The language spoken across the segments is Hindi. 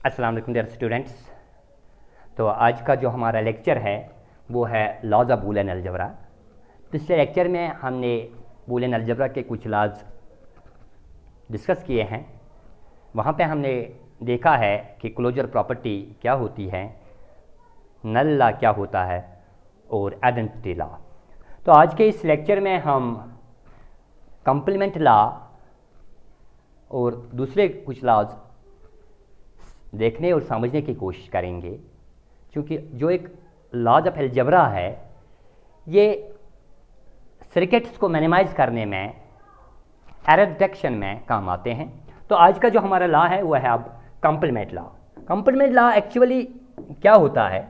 अस्सलाम वालेकुम डियर स्टूडेंट्स। तो आज का जो हमारा लेक्चर है वो है लॉज ऑफ बूलियन अलजेब्रा। पिछले लेक्चर में हमने बूलियन अलजेब्रा के कुछ लॉज डिस्कस किए हैं। वहाँ पे हमने देखा है कि क्लोजर प्रॉपर्टी क्या होती है, नल लॉ क्या होता है और आइडेंटिटी लॉ। तो आज के इस लेक्चर में हम कंप्लीमेंट लॉ और दूसरे कुछ लॉज देखने और समझने की कोशिश करेंगे, क्योंकि जो एक लॉज ऑफ अलजेब्रा है ये सर्किट्स को मिनिमाइज करने में, एरर डिटेक्शन में काम आते हैं। तो आज का जो हमारा लॉ है वो है अब complement law. Complement law actually क्या होता है?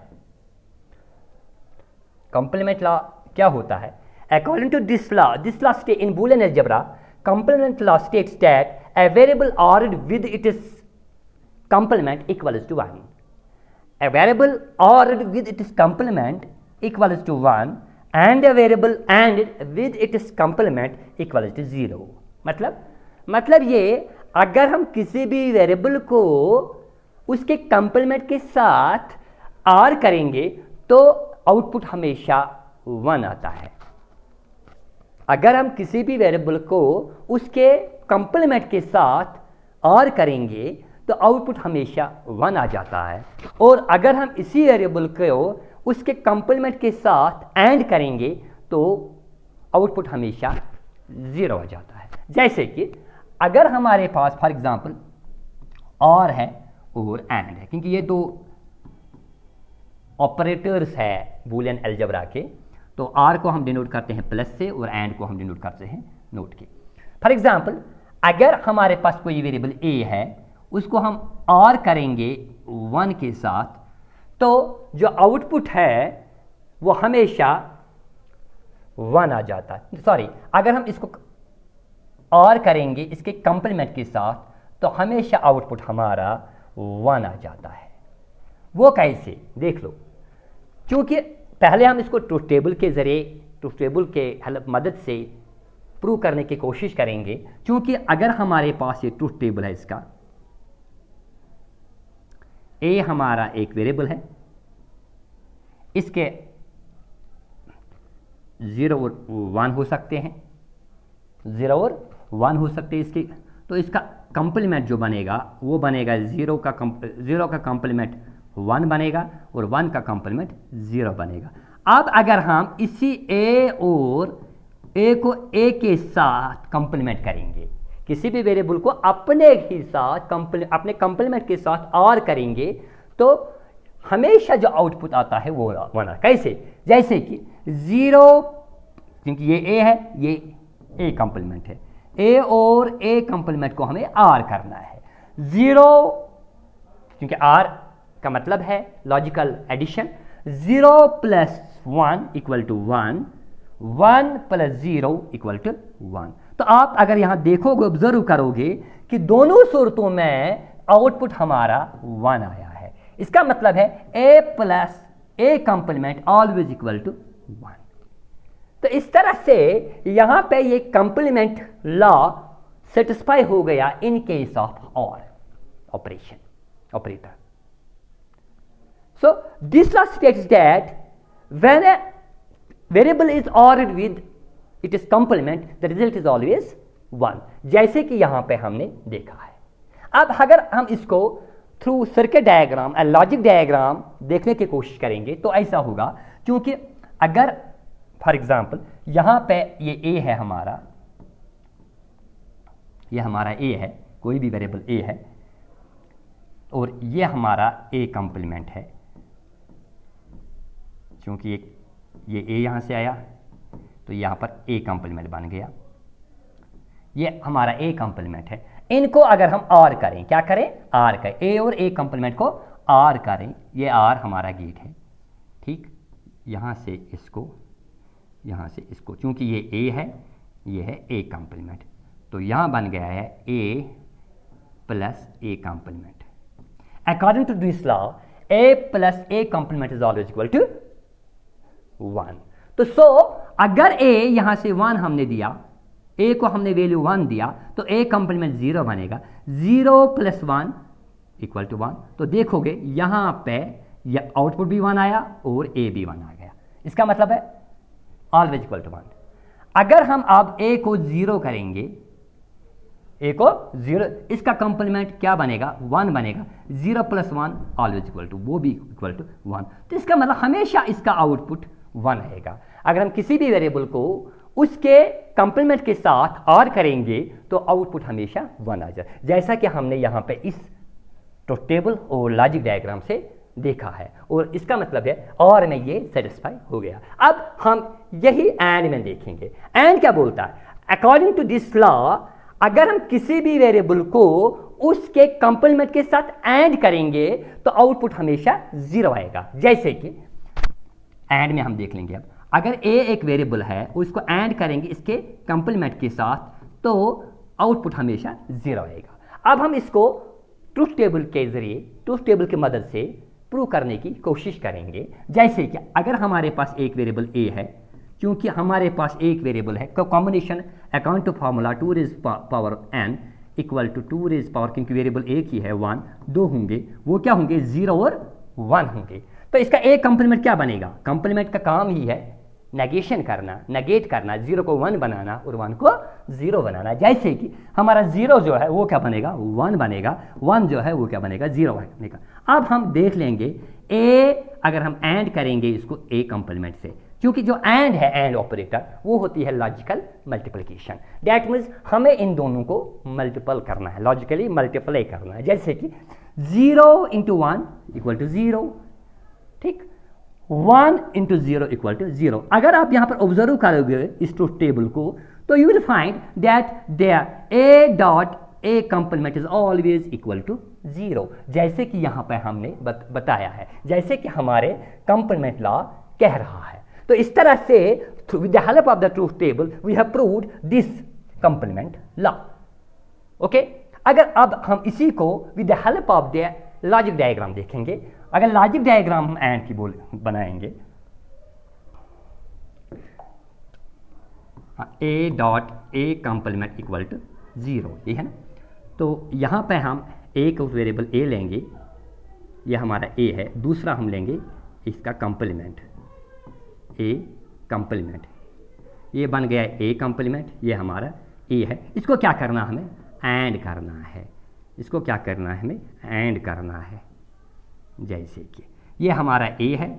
कंप्लीमेंट लॉ क्या होता है? According to this law state in Boolean algebra, complement law states that a variable ordered with its complement equals to 1. A variable ordered with its complement equals to 1 and a variable AND with its complement equals to 0. मतलब ये, अगर हम किसी भी वेरिएबल को उसके कंप्लीमेंट के साथ आर करेंगे तो आउटपुट हमेशा 1 आता है। अगर हम किसी भी वेरिएबल को उसके कंप्लीमेंट के साथ और करेंगे तो आउटपुट हमेशा 1 आ जाता है, और अगर हम इसी वेरिएबल को उसके कंप्लीमेंट के साथ एंड करेंगे तो आउटपुट हमेशा 0 आ जाता है। जैसे कि अगर हमारे पास फॉर एग्जांपल और है और एंड है, क्योंकि ये दो ऑपरेटर्स है बूलियन अलजेब्रा के, तो आर को हम डिनोट करते हैं प्लस से और एंड को हम डिनोट करते हैं नोट के। फॉर एग्जांपल अगर हमारे पास कोई वेरिएबल ए है, उसको हम आर करेंगे 1 के साथ, तो जो आउटपुट है वो हमेशा 1 आ जाता है। सॉरी, अगर हम इसको आर करेंगे इसके कंप्लीमेंट के साथ तो हमेशा आउटपुट हमारा 1 आ जाता है। वो कैसे देख लो, क्योंकि पहले हम इसको ट्रूथ टेबल के जरिए, ट्रूथ टेबल के मदद से प्रूव करने की कोशिश करेंगे। क्योंकि अगर हमारे पास ये ट्रूथ टेबल है, इसका ए हमारा एक वेरिएबल है, इसके 0 और 1 हो सकते हैं, 0 और 1 हो सकते हैं इसके, तो इसका कंप्लीमेंट जो बनेगा वो बनेगा 0 का कंप्लीमेंट 1 बनेगा और 1 का कंप्लीमेंट 0 बनेगा। अब अगर हम इसी ए और ए को ए के साथ कंप्लीमेंट करेंगे, किसी भी वेरिएबल को अपने ही साथ अपने कंप्लीमेंट के साथ और करेंगे, तो हमेशा जो आउटपुट आता है वो 1। कैसे? जैसे कि 0, क्योंकि ये ए है, ये ए कंप्लीमेंट है, ए और ए कंप्लीमेंट को हमें आर करना है। 0, क्योंकि आर का मतलब है लॉजिकल एडिशन, 0 + 1 = 1, 1 + 0 = 1। तो आप अगर यहां देखोगे, ऑब्जर्व करोगे कि दोनों सूरतों में आउटपुट हमारा 1 आया है। इसका मतलब है a + a complement always equal to 1। तो इस तरह से यहां पे ये कंप्लीमेंट लॉ सेटिस्फाई हो गया इन केस ऑफ और operator. So this law states that when a variable is ordered with its complement, the result is always 1, जैसे कि यहां पे हमने देखा है। अब अगर हम इसको थ्रू सर्किट डायग्राम और लॉजिक डायग्राम देखने की कोशिश करेंगे तो ऐसा होगा, क्योंकि अगर फॉर एग्जांपल यहां पे ये ए है हमारा, ये हमारा ए है, कोई भी वेरिएबल ए है, और ये हमारा ए कंप्लीमेंट है, क्योंकि ये ए यहां से आया तो यहां पर ए कंप्लीमेंट बन गया, ये हमारा ए कंप्लीमेंट है। इनको अगर हम आर करें, क्या करें? आर करें, ए और ए कंप्लीमेंट को आर करें, ये आर हमारा गेट है, ठीक, यहां से इसको, यहां से इसको, क्योंकि ये ए है, ये है ए कंप्लीमेंट, तो यहां बन गया है A + A complement. According to this law a + a complement is always equal to 1। तो अगर a यहां से 1 हमने दिया, a को हमने वैल्यू 1 दिया, तो a कंप्लीमेंट 0 बनेगा। 0 + 1 इक्वल टू 1, तो देखोगे यहाँ पे यह आउटपुट भी 1 आया और ए भी 1 आ गया। इसका मतलब है ऑलवेज इक्वल टू 1। अगर हम अब ए को 0 करेंगे, ए को 0, इसका कंप्लीमेंट क्या बनेगा? 1 बनेगा। 0 + 1 ऑलवेज इक्वल टू, वो भी इक्वल टू 1। तो इसका मतलब हमेशा इसका आउटपुट 1 आएगा। अगर हम किसी भी वेरिएबल को उसके कंप्लीमेंट के साथ और करेंगे तो आउटपुट हमेशा 1 आ जाए, जैसा कि हमने यहाँ पे इस ट्रुथ टेबल और लॉजिक डायग्राम से देखा है। और इसका मतलब है और में ये सेटिस्फाई हो गया। अब हम यही एंड में देखेंगे। एंड क्या बोलता है? अकॉर्डिंग टू दिस लॉ, अगर हम किसी भी वेरिएबल को उसके कंप्लीमेंट के साथ एंड करेंगे तो आउटपुट हमेशा 0 आएगा। जैसे कि एंड में हम देख लेंगे। अब अगर ए एक वेरिएबल है, उसको एंड करेंगे इसके कंप्लीमेंट के साथ, तो आउटपुट हमेशा 0 आएगा। अब हम इसको ट्रुथ टेबल के जरिए, ट्रुथ टेबल की मदद से प्रूव करने की कोशिश करेंगे। जैसे कि अगर हमारे पास एक वेरिएबल ए है, क्योंकि हमारे पास एक वेरिएबल है, combination account to formula 2 raise power n equal to 2 raise power, क्योंकि वेरिएबल एक ही है 1, 2 होंगे, वो क्या होंगे? 0 और 1 होंगे। तो इसका एक कंप्लीमेंट क्या बनेगा? कंप्लीमेंट का काम ही है नेगेशन करना, नेगेट करना, 0 को 1 बनाना और 1 को 0 बनाना। जैसे कि हमारा 0 जो है वो क्या बनेगा? 1 बनेगा, 1 जो है वो क्या बनेगा? 0 बनेगा। अब हम देख लेंगे ए, अगर हम एंड करेंगे इसको ए कंप्लीमेंट से, क्योंकि जो एंड है, एंड ऑपरेटर, वो होती है लॉजिकल मल्टीप्लिकेशन। दैट मीन्स हमें इन दोनों को मल्टीपल करना है, लॉजिकली मल्टीप्लाई करना है। जैसे कि 0 × 1 इक्वल टू 0, ठीक, 1 × 0 इक्वल टू 0। अगर आप यहां पर ऑब्जर्व करोगे इस ट्रुथ टेबल को, तो you will find that there A dot A complement is always equal to 0, जैसे कि यहां पर हमने बताया है, जैसे कि हमारे कंप्लीमेंट लॉ कह रहा है। तो इस तरह से with the help of the truth table we have proved this complement law. Okay, अगर अब हम इसी को with the help of the logic diagram देखेंगे। अगर लॉजिक डायग्राम हम एंड की बनाएंगे, A dot A complement equal to 0, ये है ना। तो यहाँ पे हम एक वेरिएबल ए लेंगे, ये हमारा ए है, दूसरा हम लेंगे इसका कंप्लीमेंट, ए कंप्लीमेंट, ये बन गया ए कंप्लीमेंट, ये हमारा ए है। इसको क्या करना, हमें एंड करना है, इसको क्या करना है, हमें एंड करना है। जैसे कि ये हमारा ए है,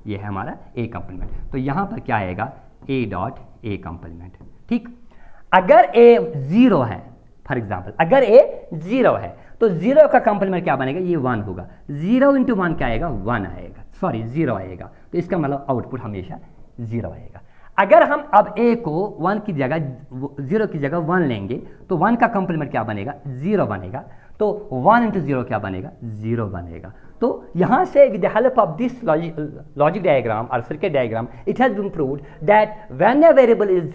ये है हमारा ए कंप्लीमेंट, तो यहाँ पर क्या आएगा? ए डॉट ए कंप्लीमेंट, ठीक। अगर ए 0 है, फॉर एग्जाम्पल अगर ए 0 है, तो 0 का कंप्लीमेंट क्या बनेगा? ये 1 होगा। 0 × 1 क्या आएगा? 1 आएगा, सॉरी 0 आएगा। तो इसका मतलब आउटपुट हमेशा 0 आएगा। अगर हम अब a को 1 की जगह 0 की जगह 1 लेंगे, तो 1 का कंप्लीमेंट क्या बनेगा? 0 बनेगा। तो 1 × 0 क्या बनेगा? 0 बनेगा। तो यहां से with the help of this logic diagram और circuit diagram, it has been proved that when a variable is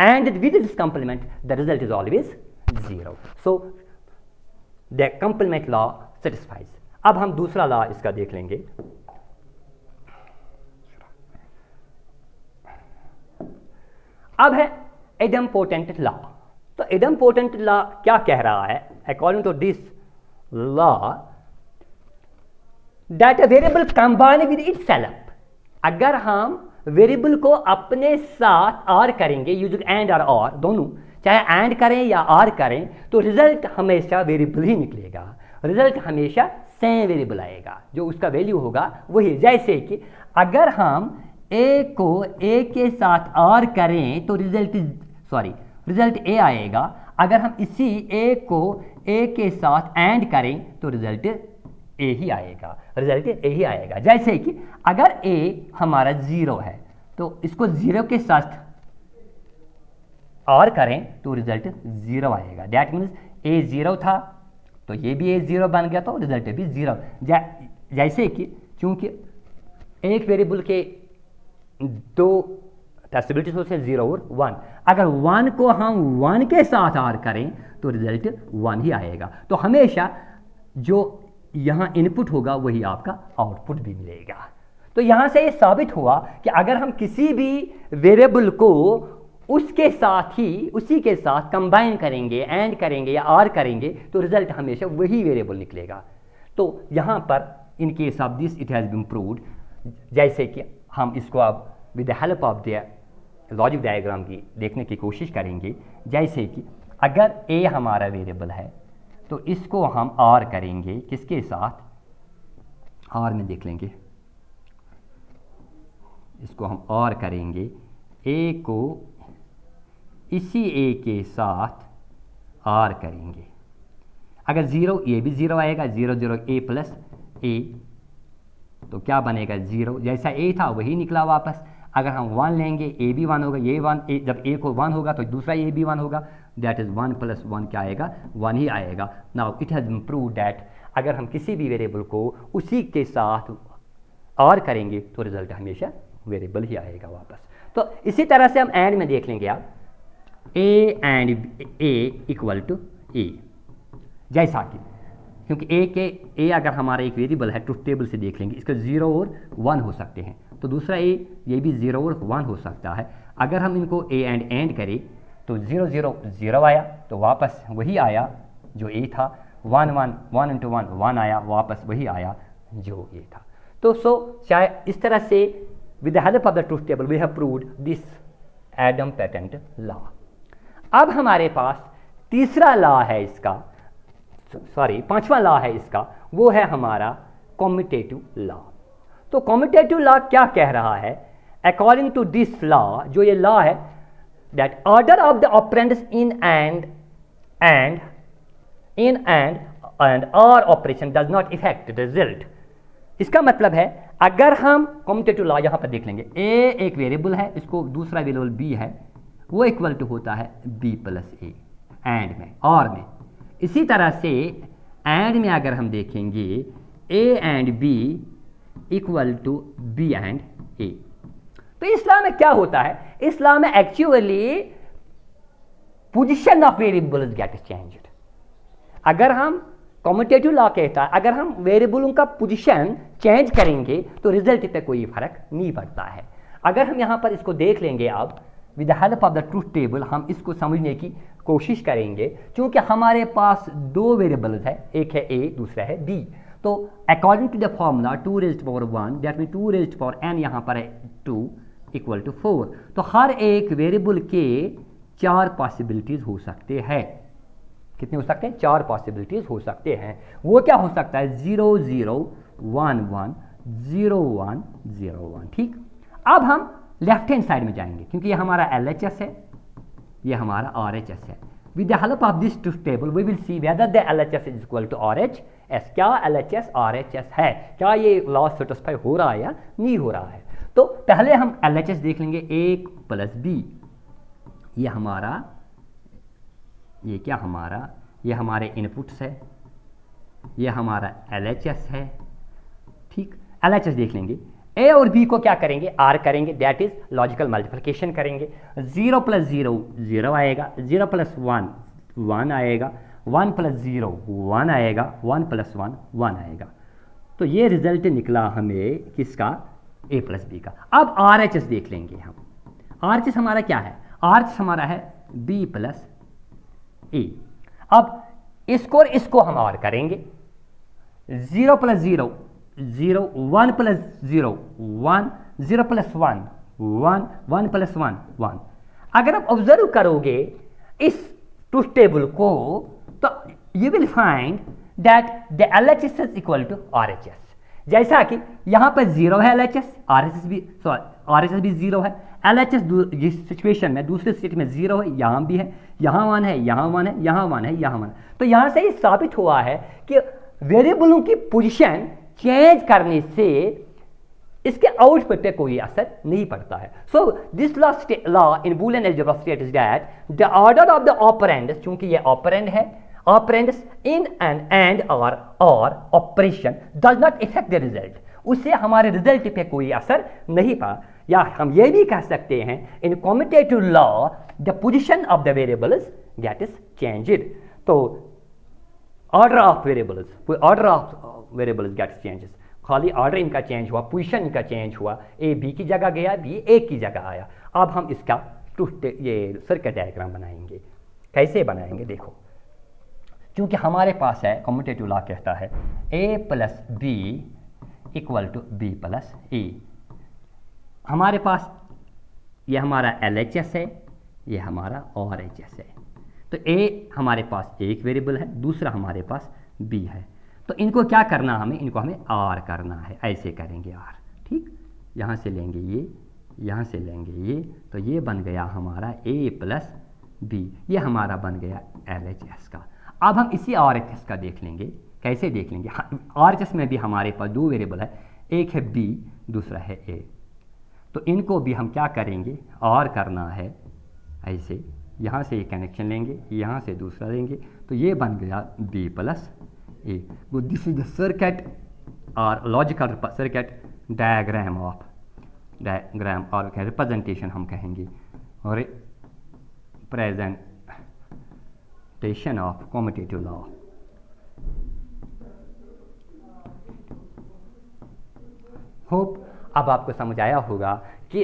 ANDed with this complement, the result is always 0। So the complement law satisfies. अब हम दूसरा लॉ इसका देख लेंगे। अब है इडम्पोटेंट लॉ। तो इडम्पोटेंट लॉ क्या कह रहा है? According to this law that a variable combine with itself, अगर हम वेरिएबल को अपने साथ और करेंगे यूजिंग एंड और दोनों, चाहे एंड करें या और करें, तो रिजल्ट हमेशा वेरिएबल ही निकलेगा, रिजल्ट हमेशा सेम वेरिएबल आएगा, जो उसका वैल्यू होगा वही। जैसे कि अगर हम ए को ए के साथ और करें तो रिजल्ट ए आएगा। अगर हम इसी ए को ए के साथ एंड करें तो रिजल्ट ए ही आएगा, रिजल्ट ए ही आएगा। जैसे कि अगर ए हमारा 0 है, तो इसको 0 के साथ और करें तो रिजल्ट 0 आएगा। दैट मीन्स ए 0 था तो ये भी ए 0 बन गया, तो रिजल्ट भी 0। जैसे कि चूंकि एक वेरिएबल के 2 पॉसिबिलिटीज होते हैं, 0 और 1, अगर 1 को हम 1 के साथ और करें तो रिजल्ट 1 ही आएगा। तो हमेशा जो यहाँ इनपुट होगा वही आपका आउटपुट भी मिलेगा। तो यहाँ से ये साबित हुआ कि अगर हम किसी भी वेरिएबल को उसके साथ ही उसी के साथ कंबाइन करेंगे, एंड करेंगे या आर करेंगे तो रिजल्ट हमेशा वही वेरिएबल निकलेगा। तो यहाँ पर in case of this it has been proved, जैसे कि हम इसको अब with the help of the logic diagram की देखने की कोशिश करेंगे। जैसे कि अगर ए हमारा वेरिएबल है तो इसको हम आर करेंगे, किसके साथ, आर में देख लेंगे, इसको हम आर करेंगे, ए को इसी ए के साथ आर करेंगे। अगर 0 ये भी 0 आएगा, 0 0 ए प्लस ए, तो क्या बनेगा 0, जैसा ए था वही निकला वापस। अगर हम 1 लेंगे ए भी 1 होगा, ये 1 ए, जब ए को 1 होगा तो दूसरा ए भी 1 होगा, दैट इज़ 1 + 1 क्या आएगा, 1 ही आएगा। Now it has been proved that अगर हम किसी भी वेरिएबल को उसी के साथ और करेंगे तो रिजल्ट हमेशा वेरिएबल ही आएगा वापस। तो इसी तरह से हम एंड में देख लेंगे आप, A and A equal to A, जैसा कि क्योंकि ए अगर हमारा एक वेरिएबल है ट्रुथ टेबल से देख लेंगे, इसका 0 और 1 हो सकते हैं, तो दूसरा ए ये भी 0 और 1 हो सकता है। अगर हम इनको ए एंड करें तो 0 0 0 आया तो वापस वही आया जो ए था, 1 1 1 × 1 1 आया, वापस वही आया जो ए था। तो चाहे इस तरह से with the help of the truth table we have proved this idempotent law. अब हमारे पास तीसरा लॉ है इसका, पांचवा लॉ है इसका, वो है हमारा कम्यूटेटिव लॉ। तो कम्यूटेटिव लॉ क्या कह रहा है, अकॉर्डिंग टू दिस लॉ, जो ये लॉ है that order of the operands in and और operation does not effect the result. इसका मतलब है अगर हम कम्यूटेटिव लॉ यहां पर देख लेंगे, ए एक वेरिएबल है, इसको दूसरा वेरिएबल बी है, वो इक्वल टू होता है बी प्लस ए एंड में, और में। इसी तरह से एंड में अगर हम देखेंगे A and B equal to B and A, तो इस्लाम में क्या होता है, इस्लाम में actually position of variables get changed. अगर हम कम्यूटेटिव लॉ कहता है अगर हम वेरिएबलों का पोजीशन चेंज करेंगे तो रिजल्ट पे कोई फर्क नहीं पड़ता है। अगर हम यहां पर इसको देख लेंगे अब with the help of the truth table, हम इसको समझने की कोशिश करेंगे, क्योंकि हमारे पास दो वेरिएबल्स है, एक है ए दूसरा है बी। तो according to the formula 2⁻1 that mean 2⁻n यहाँ पर है 2 इक्वल टू 4। तो हर एक वेरिएबल के 4 पॉसिबिलिटीज हो सकते हैं। कितने हो सकते हैं, 4 पॉसिबिलिटीज हो सकते हैं। वो क्या हो सकता है 0 0 1 1 0 1 0 1। ठीक, अब हम लेफ्ट हैंड साइड में जाएंगे, क्योंकि ये हमारा LHS है, ये हमारा RHS है। With the help of this truth table we will see whether the LHS is equal to RHS। क्या LHS RHS है, क्या ये लॉ सेटिस्फाई हो रहा है या नहीं हो रहा है। तो पहले हम LHS देख लेंगे, A प्लस B, ये हमारा, ये क्या हमारा, ये हमारे इनपुट्स है, ये हमारा LHS है। ठीक, LHS देख लेंगे, A और B को क्या करेंगे, R करेंगे, दैट इज लॉजिकल मल्टीप्लिकेशन करेंगे। 0 + 0 0 आएगा, 0 + 1 1 आएगा, 1 + 0 1 आएगा, 1 + 1 1 आएगा। तो ये रिजल्ट निकला हमें किसका, A + B का। अब RHS देख लेंगे हम, RHS हमारा क्या है, RHS हमारा है B + A। अब इसको हम और करेंगे, 0 + 0 0 1 + 0 1 0 + 1 1 1 + 1 1। अगर आप ऑब्जर्व करोगे इस ट्रूथ टेबल को तो you will find that the LHS is equal to RHS। जैसा कि यहाँ पर 0 है LHS, RHS भी 0 है। LHS जिस सिचुएशन में, दूसरे स्टेट में 0 है, यहाँ भी है, यहाँ 1 है, यहाँ 1 है, यहाँ 1 है, यहाँ 1 है। तो यहाँ से ये साबित हुआ है कि वेरिएबलों की पोजीशन चेंज करने से इसके आउटपुट पे कोई असर नहीं पड़ता है। So this law in Boolean algebra states that the order of the operands, चूंकि ये ऑपरेंड है, ऑपरेंड्स इन एंड और operation does not effect the result, उससे हमारे रिजल्ट पे कोई असर नहीं पड़ा। या हम ये भी कह सकते हैं in commutative law the position of the variables get is changed. तो order of variables gets changes, खाली ऑर्डर इनका चेंज हुआ, पोजीशन इनका चेंज हुआ, A B की जगह गया, B A की जगह आया। अब हम इसका ये सर्किट डायग्राम बनाएंगे। कैसे बनाएंगे देखो, क्योंकि हमारे पास है कम्यूटेटिव लॉ कहता है a plus B equal to B plus A. हमारे पास ये हमारा LHS है, ये हमारा RHS है। तो a हमारे पास एक वेरिएबल है, दूसरा हमारे पास b है। तो इनको क्या करना हमें, इनको हमें r करना है। ऐसे करेंगे r, ठीक। यहाँ से लेंगे ये, यहाँ से लेंगे ये, तो ये बन गया हमारा a प्लस बी, ये हमारा बन गया LHS का। अब हम इसी RHS का देख लेंगे। कैसे देख लेंगे, RHS में भी हमारे पास दो वेरिएबल है, एक है b, दूसरा है a। तो इनको भी हम क्या करेंगे, और करना है ऐसे। यहाँ से एक कनेक्शन लेंगे, यहाँ से दूसरा लेंगे, तो ये बन गया b plus A. This is the circuit और लॉजिकल सर्किट डायग्राम ऑफ और रिप्रेजेंटेशन हम कहेंगे, और presentation of commutative law. Hope अब आपको समझ आया होगा कि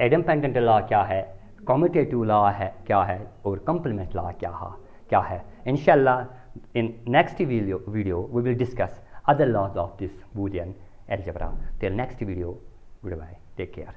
एडम पेंडेंट लॉ क्या है, कम्यूटेटिव लॉ है क्या है, और कंप्लीमेंट लॉ क्या है। इंशाल्लाह in next video we will discuss other laws of this Boolean algebra. Till next video, goodbye, take care.